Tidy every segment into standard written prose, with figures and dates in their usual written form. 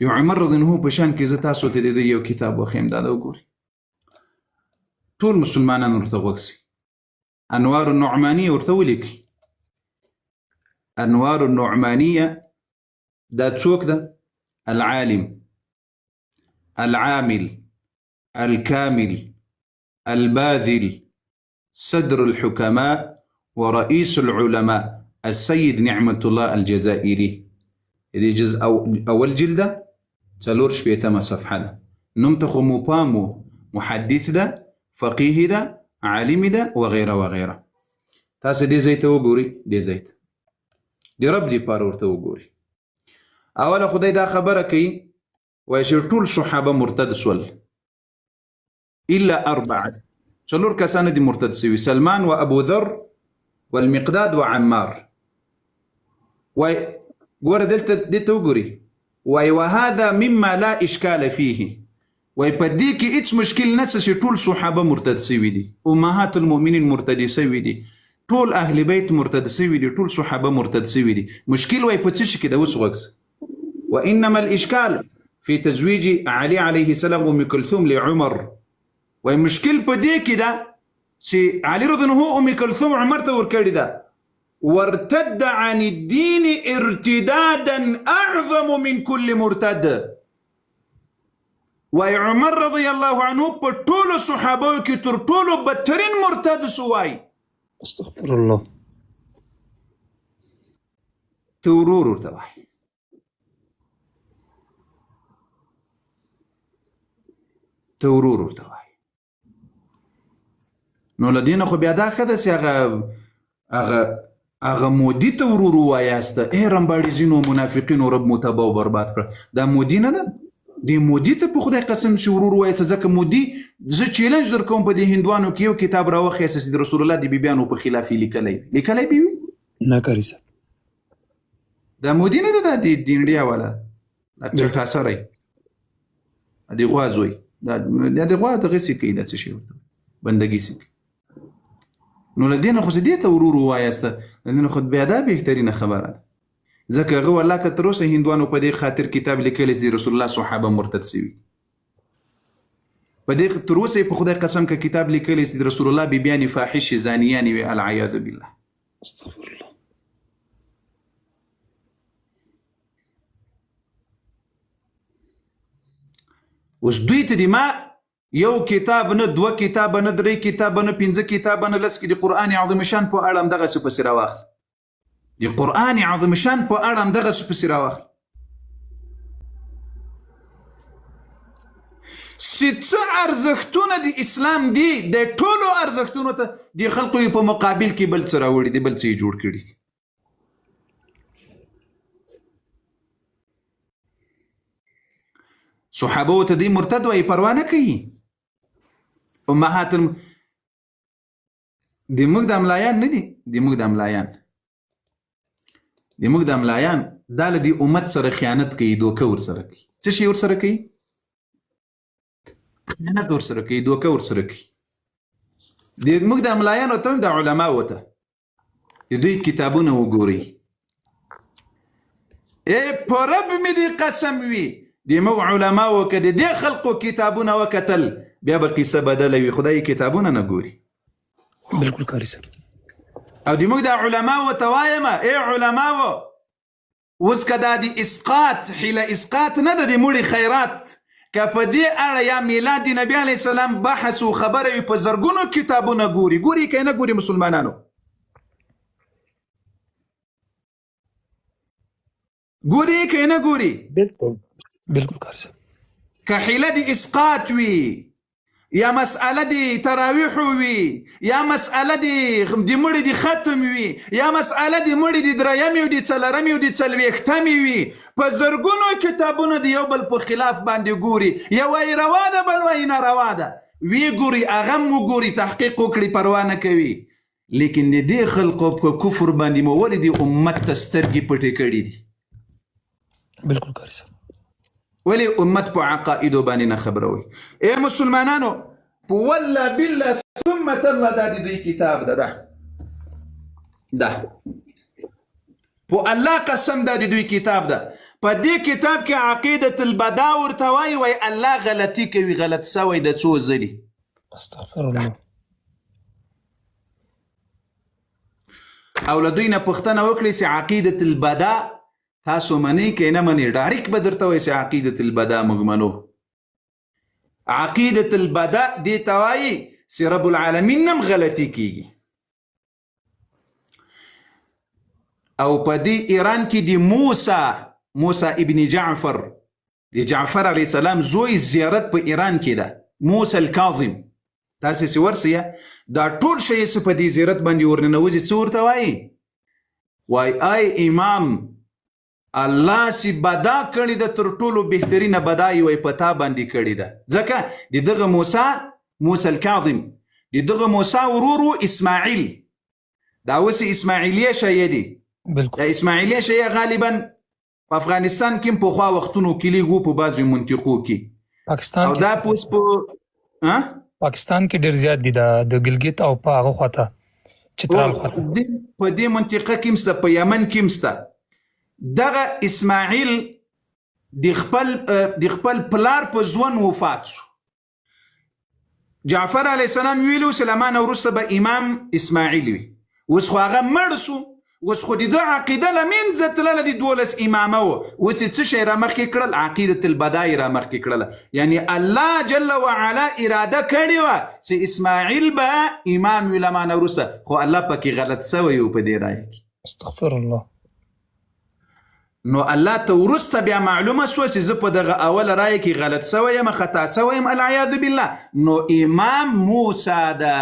یو عمر رضی الله عنه په شان کې زه تاسو ته د یو کتاب وښیم دا وګورئ ټول مسلمانان ورته غوږ سي انوار النعمانیه ورته ولیکي انوار النعمانیه دا څوک ده العالم العامل الكامل الباذل صدر الحكماء ورئيس العلماء السيد نعمة الله الجزائري دي جزء أول جلدة تلور شبيتما صفحة ده نمتخو مبامو محدث ده فقيه ده عالم ده وغيره وغيره تاسي دي زيت وقوري دي زيت دي رب دي بارورت وقوري أولا خدای دا خبره كي ويشير طول صحابة مرتد سول إلا أربعة سلور كسان دي مرتد سوي سلمان وأبو ذر والمقداد وعمار وقورة دلت وقوري وهذا مما لا إشكال فيه ويبديكي إتس مشكل نسس طول صحابة مرتد سوي دي أمهات المؤمنين مرتد سوي دي طول أهل بيت مرتد سوي دي طول صحابة مرتد سوي دي مشكل ويبتش كده وسوكس وإنما الإشكال في تزويج علي عليه السلام أم كلثوم لعمر ومشكل بدي كده سي علي رضي الله عنه أم كلثوم عمر توركري ده وارتد عن الدين ارتدادا أعظم من كل مرتد وعمر رضي الله عنه بطول الصحابة كتر طول بترين مرتد سواي استغفر الله تورور تواحي تورور تواحي نو لدينا خو بیا دا خده سي هغه مودي ته ورور وایاسته رمباړي ځینو منافقینو رب متبا او برباد کړ دا مودي نه ده دی مودي ته په خدای قسم چې ورور وایسته ځکه مودي زه چیلنج در کوم په دې هندوانو کې یو کتاب راوخی اساس د رسول الله د بیبیانو په خلاف لیکلی بیوي نه کاری صاحب دا مودي نه ده د انډیا والا چټا سره دی غوازوي دا غوا دغه سي کوي د څه شي بندګي سي نو لدينا خو دې ته ورور وایسته لدينا خو بیا دا بهترینه خبره ځکه هغه والله که تر اوسه هندوانو په دې خاطر کتاب لیکلی چې رسول الله صحابه مرتد سوي په دې تر اوسه په خدای قسم که کتاب لیکلی چې رسول الله بیبیان فاحش زانیان وي العیاذ بالله استغفر الله اوس دوی ته د ما یو کتاب نه دوه کتاب نه درې کتاب نه پنځه کتاب نه لس کې د قرآن عظیم شان په اړه هم دغسې پسې راواخل د قرآن عظیم شان په اړه هم دغسې پسې راواخل چې څه ارزښتونه د اسلام دي د ټولو ارزښتونو ته د خلقو یې په مقابل کې بل څه راوړي دي بل څه یې جوړ کړي دي صحابه ته دې مرتد وایي پروا نه کوي امهات د موږ د املایان نه دي د موږ د املایان دا له دې امت سره خیانت کوي دوکه ورسره کوي څه شي ورسره کوي خیانت ورسره کوي دوکه ورسره کوي د موږ د املایانو ته د علماو ته د دوی کتابونه وګورئ په رب مې دې قسم وي د موږ علماو که د دې خلقو کتابونه وکتل بیا به قصه بدله وي خدای کتابونه نه ګوري بالکل کاری صاحب او د موږ د علماو ته وایم علماو اوس که دا د اسقاط حیله اسقاط نه ده د مړي خیرات که په دې اړه یا میلاد د نبي علیه السلام بحث و خبره وي په زرګونو کتابونه ګوري که نه ګوري مسلمانانو ګوري که نه ګوري بالکل کاری صاحب که حیله د اسقاط وي یا مسئله د تراویح وي یا مسئله د مړي د ختم وي یا مسئله د مړي د درېیمې او د څلورمې او د څلوېښتمې وي په زرګونو کتابونه د یو بل په خلاف باندې ګوري یو وایي روا ده بل وایي ناروا ده وی ګوري هغه هم وګوري تحقیق وکړي پروا نه کوي لیکن د دې خلقو په کفر باندې مو ولې د امت ته سترګې پټې کړي دي بالکل کاری صاحب ولی امت په عقائدو باندې نه خبروي مسلمانانو په والله بالله ثم تالله دا د دوی کتاب ده په الله قسم دا د دوی کتاب ده په دې کتاب کې عقیدة البدا ورته وایي الله غلطي کوي، غلط سوی د څو ځلي. استغفر الله. او له دوی نه پوښتنه وکړئ چې عقیدة البدا تاسو منئ که نه منئ. ډایرکټ به درته وایي چې عقیدة البدا موږ منو. عقیدة البدا دې ته وایي چې رب العالمین هم غلطي کیږي. او په دې ایران کې د موسی ابن جعفر د جعفر علیه السلام زوی زیارت په ایران کې ده، موسی الکاظم. تاسې چې ورسئ دا ټول شی چې په دې زیارت باندې ورننوځي څه ورته وایي؟ وایي ای امام الله سی بدا کړی ده، تر ټولو بهترینه بدا یې وایي په تا باندې کړې ده. ځکه د دغه موسی الکاظم د دغه موسی ورورو اسماعیل، دا اوس اسماعیلیه شیعه دي. بالکل. دا اسماعیلیه شیعه غالبا په افغانستان کې په خوا وختونو کې لیږو په بعضو منطقو کې. پاکستان او دا پوس په پاکستان کې ډیر زیات دي، د ګلګت او په هغه خواته چترال خواته په دې منطقه کې مسته، په یمن کې مسته. دغه اسماعیل د خپل پلار په ځوان وفات شو. جعفر علیه السلام ویلو سلمان وروسته به امام اسماعیل وي. اوس خو هغه مړ سو، اوس خو د ده عقیده له منځه تلله، د 12 امامه وه. اوس یې څه شی رامخکې کړل؟ عقیدة البدا یې رامخکې کړله. یعنې الله جل وعلا اراده کړې وه چې اسماعیل به امام وي له مانه وروسته، خو الله پکې غلط سوی و په دې رایه کې. استغفر الله. نو الله ته وروسته بیا معلومه سوه چې زه په دغه اوله رایه کې غلط سوی یم، خطا سوی یم، العیاذ بالله. نو امام موسی ده.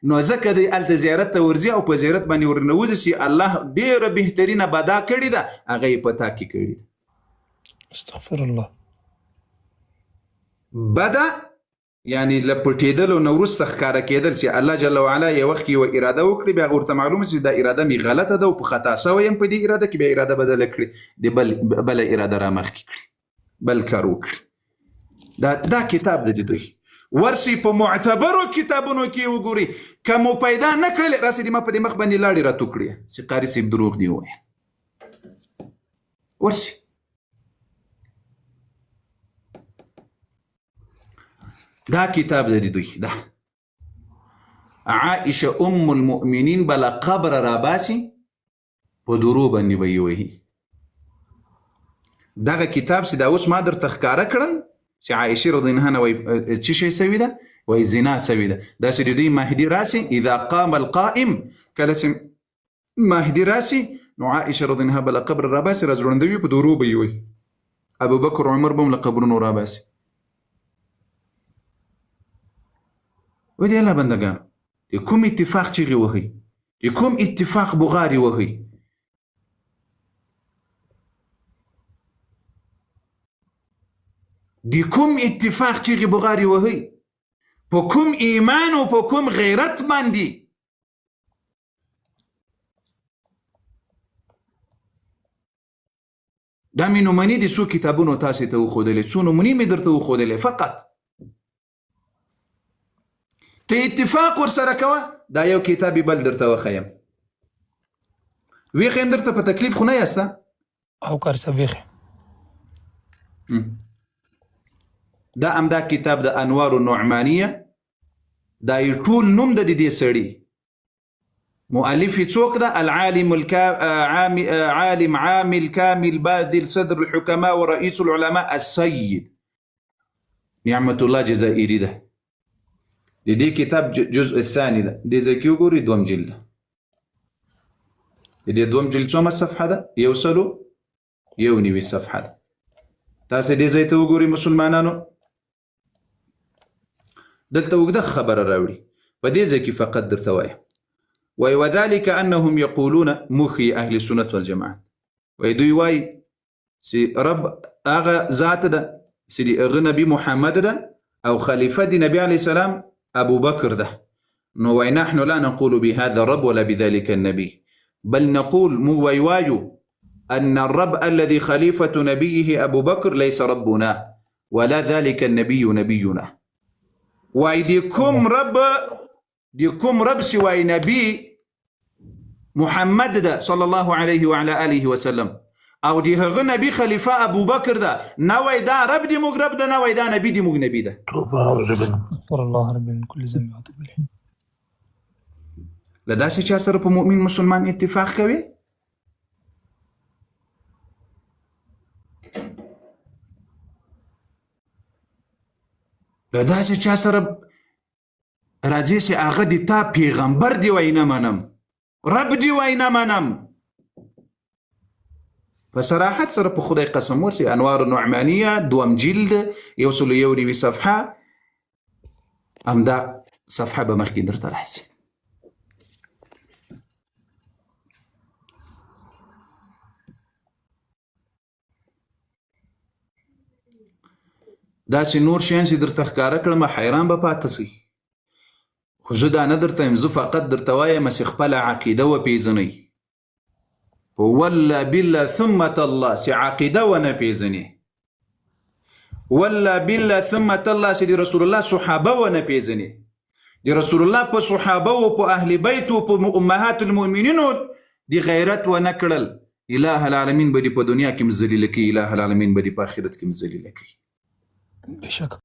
نو ځکه دی هلته زیارت ته ورځي او په زیارت باندې ورنوځي چې الله ډېره بهترینه بدا کړې ده، هغه یې په تا کې کړې ده. استغفر الله. بدا یعنی له پټېدلو نه وروسته ښکاره کېدل چې الله جل وعلا یو وخت کې یوه اراده وکړي، بیا هغه ورته معلومه چې دا اراده مې غلطه ده او په خطا سوی یم په دې اراده کې، بیا اراده بدله کړي، د بله اراده رامخکې کړي، بل کار وکړي. دا کتاب د دوی ورسی په معتبرو کتابونو کې وګوري. که مو پیدا نه کړل راسې ما په دې مخ باندې لاړې راتو کړې چې قاري صاحب دروغ دی ووایه. ورسی دا کتاب د دوی ده. عائشه ام المؤمنین بله قبر راباسي په درو باندې به یې وهي. دغه کتاب چې دا اوس ما درته ښکاره کړل چې عائشه رضی الله عنها وایي څه شی سوي ده؟ وایي زنا سوي ده. داسې د دوی مهدي راسي اذا قام القائم، کله چې مهدي راسي نو عائشه رضی الله عنها بله قبر راباسي، راځوړندوي په درو به یې وهي. ابوبکر عمر به هم له قبرونو راباسي. و دې الله بندګانو د کوم اتفاق چیغې وهئ، د کوم اتفاق بغارې وهئ. د کوم اتفاق چیغې بغارې وهئ، په کوم ایمان او په کوم غیرت باندې. دا مې نومنې د څو کتابونو تاسې ته وښودلې، څو نومنې مې درته وښودلې فقط. ته اتفاق ورسره کوه. دا یو کتابي بل درته وښیم، ویښیم درته په تکلیف خو نه یاسته او کار صاحب ویښیم. دا همدا کتاب د انوار النعمانیه، دا یې ټول نوم د دې سړي. مؤلف یې څوک ده؟ العالم عالم عامل كامل باذل صدر الحكماء ورئيس العلماء السيد نعمة الله جزائري ده. د دې کتاب جزء الثاني ده، دې ځای کې وګورئ دوم جلد ده. د دې دوم جلد څومره صفحه ده؟ 191 صفحه ده. تاسې دې ځای ته وګورئ مسلمانانو. دلته اوږده خبره راوړي، په دې ځای کې فقط درته وایم وایي وذلك انهم یقولون مخي اهل سنت والجماعت، وایي دوی وایي چې رب هغه ذات ده چې د هغه نبي محمد ده او خلیفه د نبي علیه السلام ابو بکر ده. نو وایي نحن لا نقول بهذا الرب ولا بذلك النبي بل نقول مو وایو أن الرب الذي خليفة نبيه أبو بكر ليس ربنا ولا ذلك النبي نبينا. ويديكم رب سوى نبي محمد ده صلى الله عليه وعلى آله وسلم، او د هغه نبی خلیفه ابو بکر ده، نه وای دا رب دی موږ رب ده، نه وای دا نبی دی موږ نبی ده. استغفر الله ربي من كل ذنب واتوب اليه. له داسې چا سره په مؤمن مسلمان اتفاق کوي؟ له داسې چا سره راځي چې هغه د تا پیغمبر دی وای نه منم، رب دی وای نه منم. په صراحت سره په خدای قسم ورسي، انوار النعمانیه 2 جلد 101 صفحه، همدا صفحه به مخکې درته راځي. داسې نور شیان چې درته ښکاره کړم حیران به پاتې سئ. خو زه دا نه درته یم، زه فقط درته وایم چې خپله عقیده وپېژنئ. والله بالله ثم تالله چې عقیده ونه پېژنې، والله بالله ثم تالله چې د رسول الله صحابه ونه پېژنې، د رسول الله په صحابه او په اهل بیت او په امهات المؤمنینو د غیرت ونه کړل، اله العالمین به دې په دنیا کې ذلیله کوي، اله العالمین به دې په آخرت کې ذلیله کوي. بشک